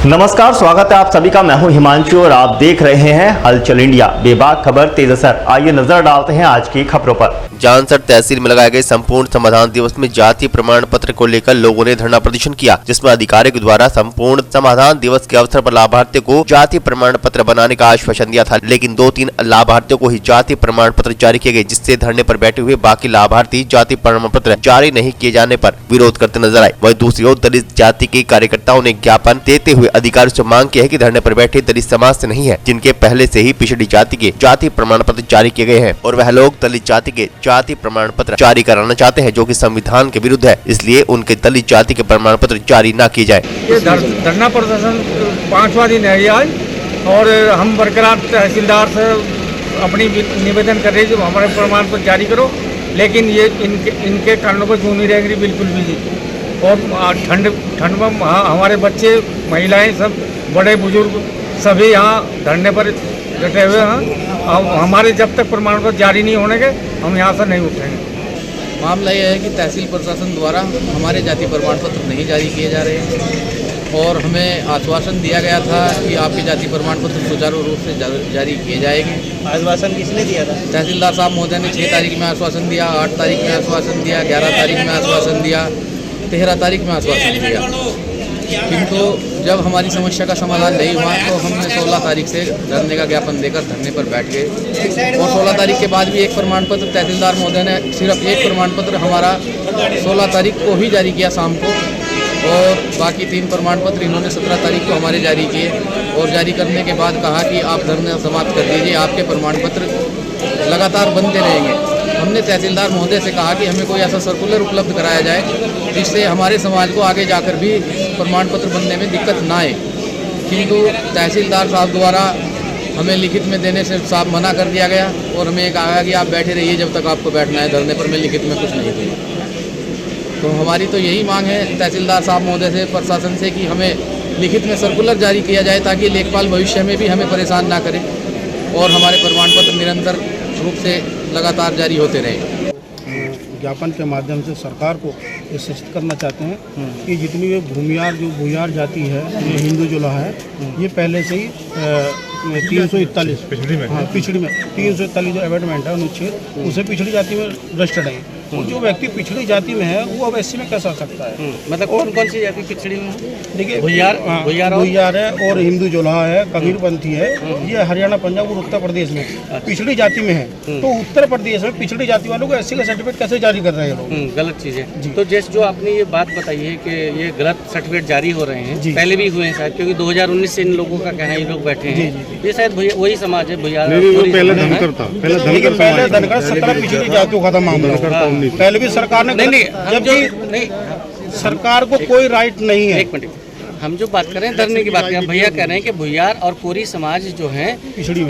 नमस्कार, स्वागत है आप सभी का। मैं हूं हिमांशु और आप देख रहे हैं हलचल इंडिया। बेबाक खबर तेज असर। आइए नजर डालते हैं आज की खबरों पर। जानसर तहसील में लगाए गए संपूर्ण समाधान दिवस में जाति प्रमाण पत्र को लेकर लोगों ने धरना प्रदर्शन किया, जिसमें अधिकारियों के द्वारा संपूर्ण समाधान दिवस के अवसर पर लाभार्थियों को जाति प्रमाण पत्र बनाने का आश्वासन दिया था, लेकिन 2-3 लाभार्थियों को ही जाति प्रमाण पत्र जारी किए गए, जिससे धरने पर बैठे हुए बाकी लाभार्थी जाति प्रमाण पत्र जारी नहीं किए जाने पर विरोध करते नजर आए। वहीं दूसरी ओर दलित जाति के कार्यकर्ताओं ने ज्ञापन देते हुए अधिकारियों से मांग की है कि धरने पर बैठे दलित समाज से नहीं है, जिनके पहले से ही पिछड़ी जाति के जाति प्रमाण पत्र जारी किए गए हैं, और वह लोग दलित जाति के जाति प्रमाण पत्र जारी कराना चाहते हैं, जो कि संविधान के विरुद्ध है। इसलिए उनके दलित जाति के प्रमाण पत्र जारी न किए जाए। ये धरना प्रदर्शन 5वां दिन है आज, और हम बरकरार तहसीलदार से अपनी निवेदन कर रहे हैं जो हमारे प्रमाण पत्र जारी करो, लेकिन ये इनके कानों पर क्यों नहीं रहेंगी बिल्कुल भी जी। और ठंड में हमारे बच्चे, महिलाएं, सब बड़े बुजुर्ग सभी यहाँ धरने पर डटे हुए हैं। हमारे जब तक प्रमाण पत्र जारी नहीं होने के हम यहाँ से नहीं उठेंगे। मामला यह है कि तहसील प्रशासन द्वारा हमारे जाति प्रमाण पत्र नहीं जारी किए जा रहे हैं, और हमें आश्वासन दिया गया था कि आपके जाति प्रमाण पत्र सुचारू रूप से जारी किए जाएंगे। आश्वासन किसने दिया था? तहसीलदार साहब महोदय ने 6 तारीख में आश्वासन दिया, 8 तारीख में आश्वासन दिया, 11 तारीख में आश्वासन दिया, 13 तारीख में आश्वासन दिया। किंतु जब हमारी समस्या का समाधान नहीं हुआ तो हमने 16 तारीख से धरने का ज्ञापन देकर धरने पर बैठ गए, और 16 तारीख के बाद भी एक प्रमाण पत्र तहसीलदार महोदय ने सिर्फ एक प्रमाण पत्र हमारा 16 तारीख को ही जारी किया शाम को, और बाकी 3 प्रमाण पत्र इन्होंने 17 तारीख को हमारे जारी किए, और जारी करने के बाद कहा कि आप धरना समाप्त कर दीजिए, आपके प्रमाण पत्र लगातार बनते रहेंगे। हमने तहसीलदार महोदय से कहा कि हमें कोई ऐसा सर्कुलर उपलब्ध कराया जाए जिससे हमारे समाज को आगे जाकर भी प्रमाण पत्र बनने में दिक्कत ना आए, किंतु तहसीलदार साहब द्वारा हमें लिखित में देने से साफ मना कर दिया गया, और हमें कहा कि आप बैठे रहिए जब तक आपको बैठना है धरने पर, मैं लिखित में कुछ नहीं दूँगा। तो हमारी तो यही मांग है तहसीलदार साहब महोदय से, प्रशासन से, कि हमें लिखित में सर्कुलर जारी किया जाए ताकि लेखपाल भविष्य में भी हमें परेशान ना करे और हमारे प्रमाण पत्र निरंतर रूप से लगातार जारी होते रहे। ज्ञापन के माध्यम से सरकार को ये सूचित करना चाहते हैं कि जितनी भी भूमियार जाति है, ये हिंदू जुला है, ये पहले से ही 341 पिछड़ी में 341 जो अमेंडमेंट है अनुच्छेद, उसे पिछड़ी जाति में रजिस्टर्ड है। और जो व्यक्ति पिछड़ी जाति में है वो अब एससी में कैसे आ सकता है? मतलब कौन सी जाति पिछड़ी में? देखिए, भुइयार है और हिंदू जोल्हा है, कबीरपंथी है, ये हरियाणा, पंजाब और उत्तर प्रदेश में पिछड़ी जाति में है। तो उत्तर प्रदेश में पिछड़ी जाति वालों को एससी का सर्टिफिकेट कैसे जारी कर रहे हैं लोग? गलत चीज़ है। तो जैसे जो आपने ये बात बताई है कि ये गलत सर्टिफिकेट जारी हो रहे हैं, पहले भी हुए हैं शायद, क्योंकि 2019 से इन लोगों का कहना है, ये लोग बैठे हैं, ये शायद वही समाज है भुइयार। पहले धनकर 17 पिछड़ी जातियों का था मामला, पहले भी सरकार ने नहीं, सरकार को कोई राइट नहीं है। एक मिनट, हम जो बात कर रहे हैं धरने की बात कर रहे हैं, भैया कह रहे हैं कि भुइयार और कोरी समाज जो है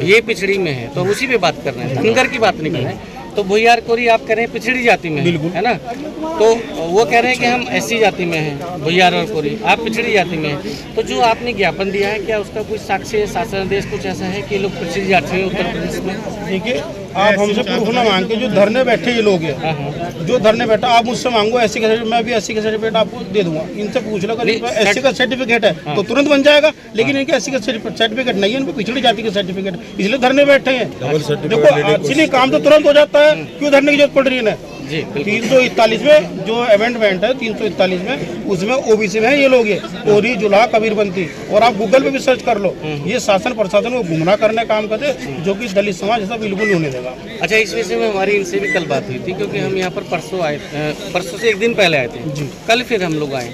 ये पिछड़ी में है, तो उसी पे बात कर रहे हैं, धनगर की बात नहीं कर रहे हैं। तो भुइयार कोरी आप कह रहे हैं पिछड़ी जाति में है ना, तो वो कह रहे हैं कि हम एससी जाति में हैं, भुइयार और कोरी, आप पिछड़ी जाति में हैं। तो जो आपने ज्ञापन दिया है, क्या उसका कुछ साक्ष्य, शासनादेश कुछ ऐसा है कि लोग पिछड़ी जाति में उत्तर प्रदेश में? देखिए, आप हमसे प्रूफ ना मांग के, जो धरने बैठे ये लोग हैं, जो धरने बैठा, आप मुझसे मांगो एससी का सर्टिफिकेट, मैं भी एससी का सर्टिफिकेट आपको दे दूंगा। इनसे पूछ लो, अगर एससी का सर्टिफिकेट है तो तुरंत बन जाएगा, लेकिन इनके एससी का सर्टिफिकेट नहीं है, इनको पिछड़ी जाति का सर्टिफिकेट, इसलिए धरने बैठे हैं। देखो, एक्चुअली काम तो तुरंत हो जाता है, क्यों धरने की जरूरत पड़ रही है ना? 341 में जो अमेंडमेंट है 341 में, उसमें ओबीसी में है ये लोग, ये कोरी, जुल्हा, कबीरपंथी, और आप गूगल पे भी सर्च कर लो, ये शासन प्रशासन को गुमराह करने का काम करते, जो कि दलित समाज ऐसा बिल्कुल नहीं होने देगा। अच्छा, इस विषय में हमारी इनसे भी कल बात हुई थी, क्योंकि हम यहाँ पर परसों से 1 दिन पहले आए थे, कल फिर हम लोग आए,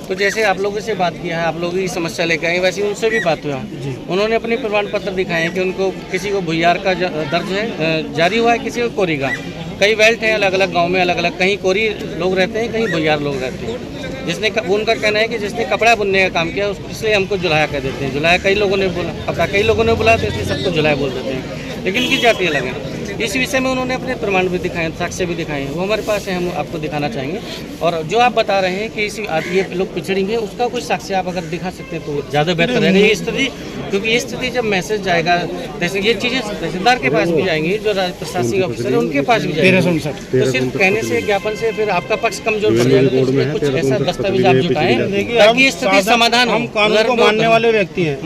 तो जैसे आप लोगों से बात किया है, आप लोगों की समस्या लेकर आए, वैसे उनसे भी बात हुआ। उन्होंने अपने प्रमाण पत्र दिखाए हैं कि उनको किसी को भुइयार का दर्ज है, जारी हुआ है, किसी को कोरी का। कई बेल्ट हैं अलग अलग गांव में, अलग अलग, कहीं कोरी लोग रहते हैं, कहीं भुइयार लोग रहते हैं। जिसने उनका कहना है कि जिसने कपड़ा बुनने का काम किया इसलिए हमको जुलाया कह देते हैं। जुलाया कई लोगों ने बोला, कपड़ा कई लोगों ने बोला, तो इसलिए सबको जुलाया बोल देते हैं, लेकिन उनकी जाति अलग है। इस विषय में उन्होंने अपने प्रमाण भी दिखाए, साक्ष्य भी दिखाए हैं, वो हमारे पास है, हम आपको दिखाना चाहेंगे। और जो आप बता रहे हैं कि ये लोग पिछड़ेंगे, उसका कुछ साक्ष्य आप अगर दिखा सकते हैं तो ज़्यादा बेहतर रहेगा ये स्थिति, क्योंकि ये स्थिति जब मैसेज जाएगा, जैसे ये चीज़ें तहसीलदार के पास भी जाएंगी, जो प्रशासनिक ऑफिसर है उनके पास भी जाएंगी, तो सिर्फ कहने से, ज्ञापन से फिर आपका पक्ष कमजोर पड़ जाएगा। तो इसमें कुछ ऐसा दस्तावेज आप जुटाएं ताकि ये स्थिति समाधान हो। हम कानून को मानने वाले व्यक्ति हैं,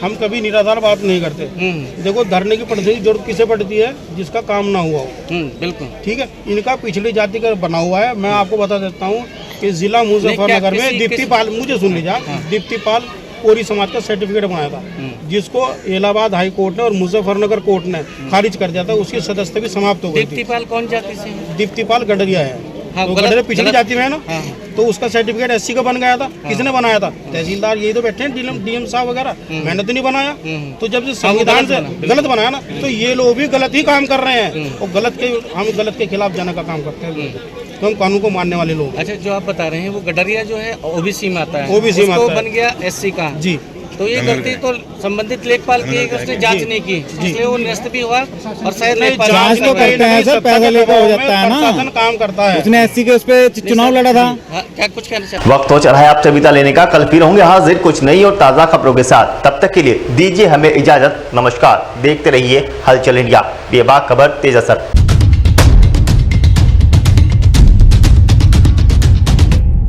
हम कभी निराधार बात नहीं करते। देखो, धरने की पड़ती जरूरत किसे पड़ती है? जिसका काम ना हुआ हो। बिल्कुल ठीक है, इनका पिछड़ी जाति का बना हुआ है। मैं आपको बता देता हूँ कि जिला मुजफ्फरनगर में दीप्ति पाल, मुझे सुन लीजिए, दीप्ति पाल कोरी समाज का सर्टिफिकेट बनाया था, जिसको इलाहाबाद हाई कोर्ट ने और मुजफ्फरनगर कोर्ट ने खारिज कर दिया था, उसकी सदस्यता भी समाप्त हो गई थी। दीप्ति पाल कौन जाति से है? दीप्ति पाल गडरिया है। हाँ, तो गडरिया पिछड़ी जाति में है ना। हाँ। तो उसका सर्टिफिकेट एससी का बन गया था। किसने बनाया था? तहसीलदार, यही तो बैठे हैं डीएम साहब वगैरह, मैंने तो नहीं बनाया। तो जब से संविधान से गलत बनाया ना, तो ये लोग भी गलत ही काम कर रहे हैं और हम गलत के खिलाफ जाने का काम करते हैं। तो हम कानून को मानने वाले लोग। अच्छा, जो आप बता रहे हैं वो गडरिया जो है ओबीसी में आता है, ओबीसी में आता है, बन गया एससी का जी। तो ये गलती तो संबंधित लेखपाल की है कि उसने जांच नहीं की, इसलिए वो निरस्त भी हुआ और शायद जांच तो करते हैं सर, पैसा लेकर हो जाता है ना, प्रशासन काम करता है। उसने एससी के उस पे चुनाव लड़ा था। क्या कुछ कहना चाहते? वक्त हो चला है आप सविता लेने का। कल फिर होंगे हाजिर कुछ नई और ताज़ा खबरों के साथ। तब तक के लिए दीजिए हमें इजाजत। नमस्कार। देखते रहिए हलचल इंडिया, बेबाक खबर तेज असर।